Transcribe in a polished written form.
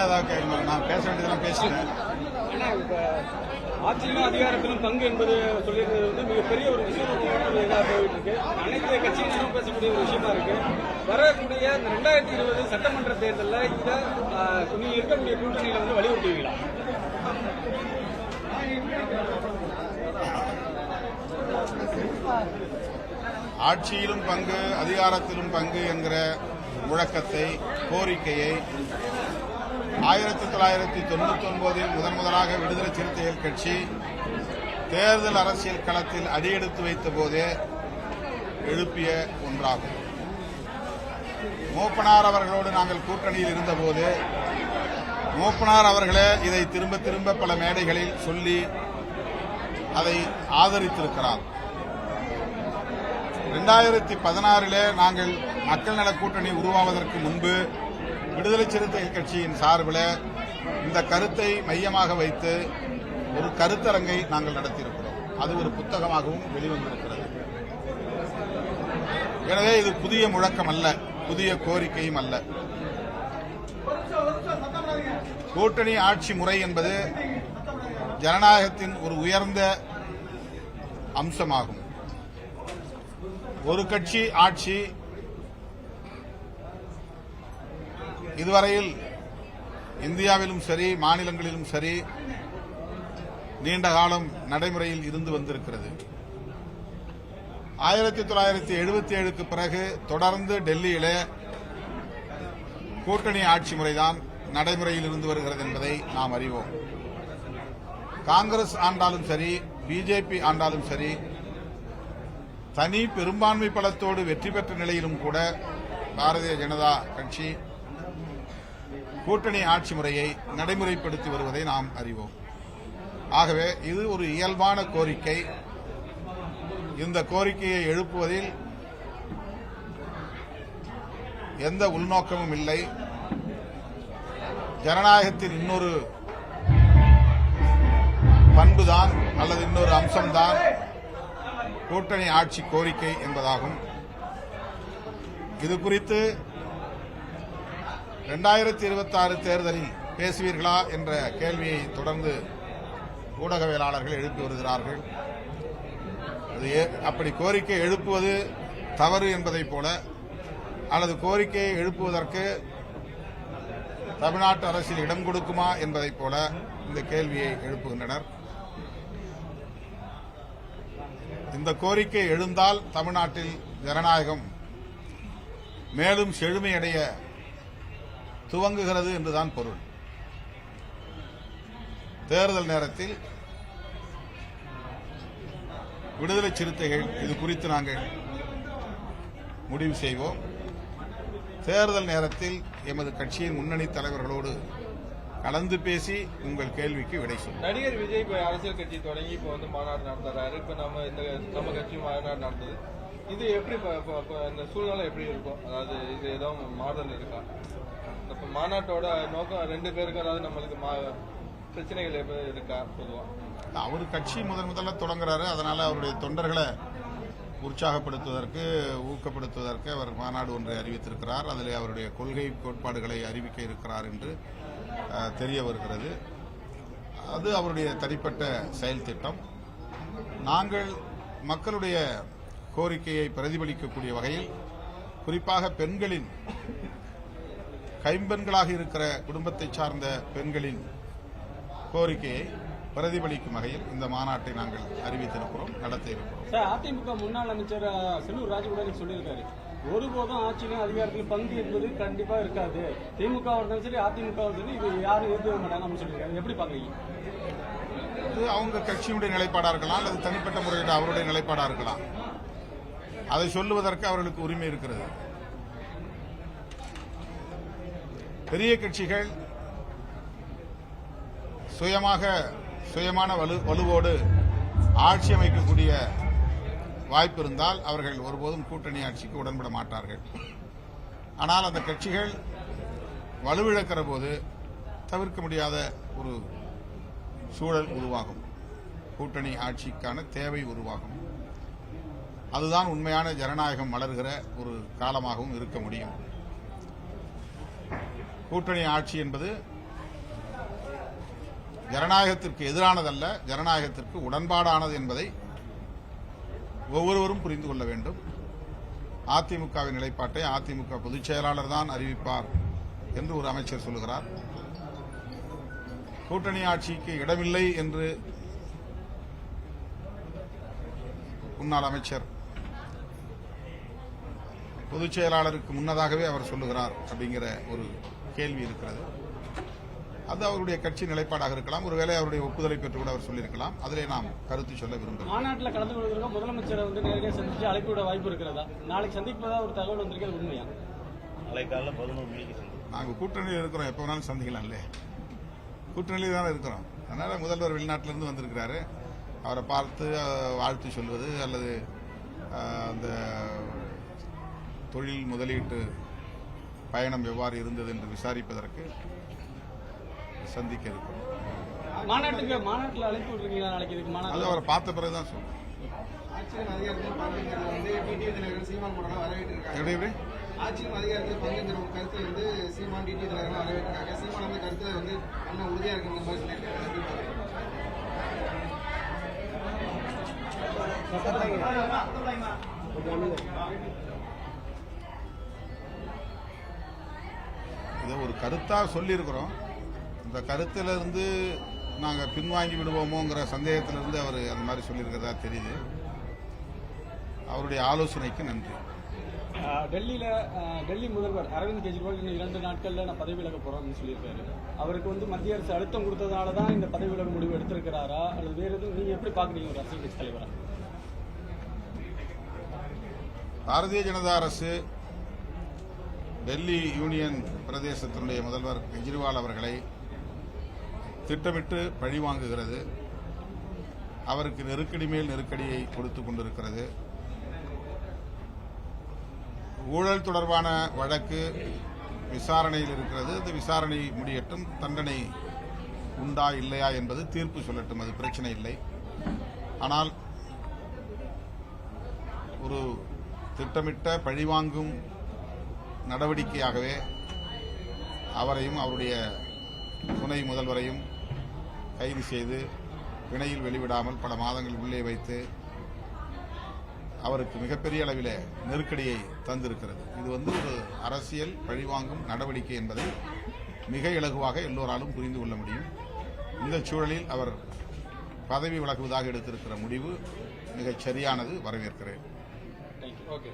ஏதாவது கேட்கணும். நான் பேச வேண்டியதெல்லாம் பேசுறேன். ஆட்சியிலும் அதிகாரத்திலும் பங்கு என்பது சொல்லியிருந்தது வந்து மிகப்பெரிய ஒரு விஷயம் இதாக போயிட்டு இருக்கு. அனைத்து கட்சிகளும் பேசக்கூடிய ஒரு விஷயமா இருக்கு. வரக்கூடிய இந்த 2020 சட்டமன்ற தேர்தலில் இதை நீங்க இருக்கக்கூடிய கூட்டணியில வந்து வலியுறுத்துவீங்களா? ஆட்சியிலும் பங்கு அதிகாரத்திலும் பங்கு என்கிற முழக்கத்தை, கோரிக்கையை 1999 முதலாக விடுதலை சிறுத்தைகள் கட்சி தேர்தல் அரசியல் களத்தில் அடியெடுத்து வைத்த போதே எழுப்பிய ஒன்றாகும். மூப்பனார் அவர்களோடு நாங்கள் கூட்டணியில் இருந்தபோது மூப்பனார் அவர்களே இதை திரும்ப திரும்ப பல மேடைகளில் சொல்லி அதை ஆதரித்திருக்கிறார். 2016 நாங்கள் மக்கள் நல கூட்டணி உருவாவதற்கு முன்பு விடுதலை சிறுத்தைகள் கட்சியின் சார்பில் இந்த கருத்தை மையமாக வைத்து ஒரு கருத்தரங்கை நாங்கள் நடத்தியிருக்கிறோம். அது ஒரு புத்தகமாகவும் வெளிவந்திருக்கிறது. எனவே இது புதிய முழக்கம் அல்ல, புதிய கோரிக்கையும் அல்ல. கூட்டணி ஆட்சி முறை என்பது ஜனநாயகத்தின் ஒரு உயர்ந்த அம்சமாகும். ஒரு கட்சி ஆட்சி இதுவரையில் இந்தியாவிலும் சரி மாநிலங்களிலும் சரி நீண்ட காலம் நடைமுறையில் இருந்து வந்திருக்கிறது. 1977க்கு பிறகு தொடர்ந்து டெல்லியிலே கூட்டணி ஆட்சி முறைதான் நடைமுறையில் இருந்து வருகிறது என்பதை நாம் அறிவோம். காங்கிரஸ் ஆண்டாலும் சரி, பிஜேபி ஆண்டாலும் சரி, தனி பெரும்பான்மை பலத்தோடு வெற்றி பெற்ற நிலையிலும் கூட பாரதிய ஜனதா கட்சி கூட்டணி ஆட்சி முறையை நடைமுறைப்படுத்தி வருவதை நாம் அறிவோம். ஆகவே இது ஒரு இயல்பான கோரிக்கை. இந்த கோரிக்கையை எழுப்புவதில் எந்த உள்நோக்கமும் இல்லை. ஜனநாயகத்தின் இன்னொரு பண்புதான் அல்லது இன்னொரு அம்சம்தான் கூட்டணி ஆட்சி கோரிக்கை என்பதாகும். இது குறித்து 2026 தேர்தலில் பேசுவீர்களா என்ற கேள்வியை தொடர்ந்து ஊடகவியலாளர்கள் எழுப்பி வருகிறார்கள். அப்படி கோரிக்கை எழுப்புவது தவறு என்பதைப் போல அல்லது கோரிக்கையை எழுப்புவதற்கு தமிழ்நாட்டு அரசில் இடம் கொடுக்குமா என்பதைப் போல இந்த கேள்வியை எழுப்புகின்றனர். இந்த கோரிக்கை எழுந்தால் தமிழ்நாட்டில் ஜனநாயகம் மேலும் செழுமையடைய துவங்குகிறது என்றுதான் பொருள். தேர்தல் நேரத்தில் விடுதலை சிறுத்தைகள் இது குறித்து நாங்கள் முடிவு செய்வோம். தேர்தல் நேரத்தில் எமது கட்சியின் முன்னணி தலைவர்களோடு கலந்து பேசி உங்கள் கேள்விக்கு விடை சொல்லும். நடிகர் விஜய் இப்ப அரசியல் கட்சி தொடங்கி இப்ப வந்து மாநாடு நடத்துறாரு. இப்ப நம்ம கட்சி மாநாடு நடந்தது. இது எப்படி இந்த சூழ்நிலை எப்படி இருக்கும்? அதாவது இது ஏதோ மாறுதல் இருக்கா? இப்ப மாநாட்டோட நோக்கம் 2 பேருக்கு அதாவது நம்மளுக்கு பிரச்சனைகள் எப்படி இருக்கா? பொதுவா அவர் கட்சி முதல்ல தொடங்குறாரு. அதனால அவருடைய தொண்டர்களை உற்சாகப்படுத்துவதற்கு ஊக்கப்படுத்துவதற்கு அவர் மாநாடு ஒன்றை அறிவித்திருக்கிறார். அதில் அவருடைய கொள்கை கோட்பாடுகளை அறிவிக்க இருக்கிறார் என்று தெரிய வருகிறது. அது அவருடைய தனிப்பட்ட செயல் திட்டம். நாங்கள் மக்களுடைய கோரிக்கையை பிரதிபலிக்கக்கூடிய வகையில் குறிப்பாக பெண்களின் கைம்பெண்களாக இருக்கிற குடும்பத்தை சார்ந்த பெண்களின் கோரிக்கையை பிரதிபலிக்கும் வகையில் இந்த மாநாட்டை நாங்கள் அறிவித்திருக்கிறோம், நடத்த இருக்கிறோம். அதிமுக முன்னாள் அமைச்சர் செல்லூர் ராஜு சொல்லியிருக்காரு, ஒருபோதும் ஆட்சியிலும் அதிகாரத்திலும் பங்கு என்பது கண்டிப்பா இருக்காது. திமுக இருந்தாலும் சரி அதிமுக சரி இது யாரும் ஏற்க மாட்டாங்க சொல்லியிருக்காரு. எப்படி பாக்குறீங்க? இது அவங்க கட்சியுடைய நிலைப்பாடா இருக்கலாம் அல்லது தனிப்பட்ட முறையில் அவருடைய நிலைப்பாடா இருக்கலாம். அதை சொல்லுவதற்கு அவர்களுக்கு உரிமை இருக்கிறது. பெரிய கட்சிகள் சுயமான வலுவோடு ஆட்சி அமைக்கக்கூடிய வாய்ப்பு இருந்தால் அவர்கள் ஒருபோதும் கூட்டணி ஆட்சிக்கு உடன்பட மாட்டார்கள். ஆனால் அந்த கட்சிகள் வலுவிழக்கிற போது தவிர்க்க முடியாத ஒரு சூழல் உருவாகும். கூட்டணி ஆட்சிக்கான தேவை உருவாகும். அதுதான் உண்மையான ஜனநாயகம் மலர்கிற ஒரு காலமாகவும் இருக்க முடியும். கூட்டணி ஆட்சி என்பது ஜனநாயகத்திற்கு எதிரானதல்ல, ஜனநாயகத்திற்கு உடன்பாடானது என்பதை ஒவ்வொருவரும் புரிந்து கொள்ள வேண்டும். அதிமுகவின் நிலைப்பாட்டை அதிமுக பொதுச் செயலாளர் தான் அறிவிப்பார் என்று ஒரு அமைச்சர் சொல்லுகிறார். கூட்டணி ஆட்சிக்கு இடமில்லை என்று முன்னாள் அமைச்சர் பொதுச் செயலாளருக்கு முன்னதாகவே அவர் சொல்லுகிறார் அப்படிங்கிற ஒரு கேள்வி இருக்கிறது. அது அவருடைய கட்சி நிலைப்பாடாக இருக்கலாம். ஒருவேளை அவருடைய ஒப்புதலை பெற்று கூட அவர் சொல்லியிருக்கலாம். அதிலே நாம் கருத்து சொல்ல விரும்புகிறோம். மாநாட்டில் கலந்து கொள்வதற்கு முதலமைச்சரை நேரடியாக சந்திச்சு அழைப்பு விட வாய்ப்பு இருக்கிறதா? நாளைக்கு சந்திப்பதா ஒரு தகவல் வந்திருக்கிறது உண்மையா? நாளை காலையில் 11 மணிக்கு நாங்கள் கூட்டணியில் இருக்கிறோம். எப்போ வேணாலும் சந்திக்கலாம் இல்லையே, கூட்டணியில் தானே இருக்கிறோம். அதனால முதல்வர் வெளிநாட்டிலிருந்து வந்திருக்கிறாரு. அவரை பார்த்து வாழ்த்து சொல்வது அல்லது அந்த தொழில் முதலீட்டு பயணம் எவ்வாறு இருந்தது என்று விசாரிப்பதற்கு சந்திக்க இருக்கிறோம். மாநாட்டில் அழைப்பு விட்டுருக்கீங்களா? நாளைக்கு இதுக்கு மாநாடு அது அவரை பார்த்த பிறகுதான் சொல்லுவோம். ஆட்சியின் அதிகாரத்தில் பங்குங்கிறது வந்து டிடிவி தினகரன் சீமான் போன்ற வரவேற்றிருக்காங்க. எப்படி ஆட்சியின் அதிகாரத்தில் பங்குங்கிற ஒரு கருத்தை வந்து சீமான் டிடிவி தினகரன் வரவேற்றிருக்காங்க. சீமான் அந்த கருத்துல வந்து அண்ணா உறுதியா இருக்குங்கிற மாதிரி சொல்லியிருக்காங்க. இதை ஒரு கருத்தா சொல்லியிருக்கிறோம். இந்த கருத்திலிருந்து நாங்கள் பின்வாங்கி விடுவோமோங்கிற சந்தேகத்திலிருந்து அவர் அந்த மாதிரி சொல்லியிருக்கிறதா தெரியுது. அவருடைய ஆலோசனைக்கு நன்றி. டெல்லி முதல்வர் அரவிந்த் கெஜ்ரிவால் இன்னும் 2 நாட்கள்ல நான் பதவி விலக போறேன்னு சொல்லியிருக்காரு. அவருக்கு வந்து மத்திய அரசு அழுத்தம் கொடுத்ததுனால தான் இந்த பதவி விலக முடிவு எடுத்திருக்கிறாரா அல்லது வேற எதுவும் நீங்க எப்படி பாக்குறீங்க ஒரு அரசியல் கட்சி தலைவரா? பாரதிய ஜனதா அரசு டெல்லி யூனியன் பிரதேசத்தினுடைய முதல்வர் கெஜ்ரிவால் அவர்களை திட்டமிட்டு பழிவாங்குகிறது. அவருக்கு நெருக்கடி மேல் நெருக்கடியை கொடுத்துக் கொண்டிருக்கிறது. ஊழல் தொடர்பான வழக்கு விசாரணையில் இருக்கிறது. அந்த விசாரணை முடியட்டும். தண்டனை உண்டா இல்லையா என்பது தீர்ப்பு சொல்லட்டும். அது பிரச்சனை இல்லை. ஆனால் ஒரு திட்டமிட்ட பழிவாங்கும் நடவடிக்கையாகவே அவரையும் அவருடைய துணை முதல்வரையும் கைது செய்து பிணையில் வெளிவிடாமல் பல மாதங்கள் உள்ளே வைத்து அவருக்கு மிகப்பெரிய அளவிலே நெருக்கடியை தந்திருக்கிறது. இது வந்து ஒரு அரசியல் பழிவாங்கும் நடவடிக்கை என்பதை மிக இலகுவாக எல்லோராலும் புரிந்து கொள்ள முடியும். இந்த சூழலில் அவர் பதவி விலகுவதாக எடுத்திருக்கிற முடிவு மிகச் சரியானது. வரவேற்கிறேன். ஓகே.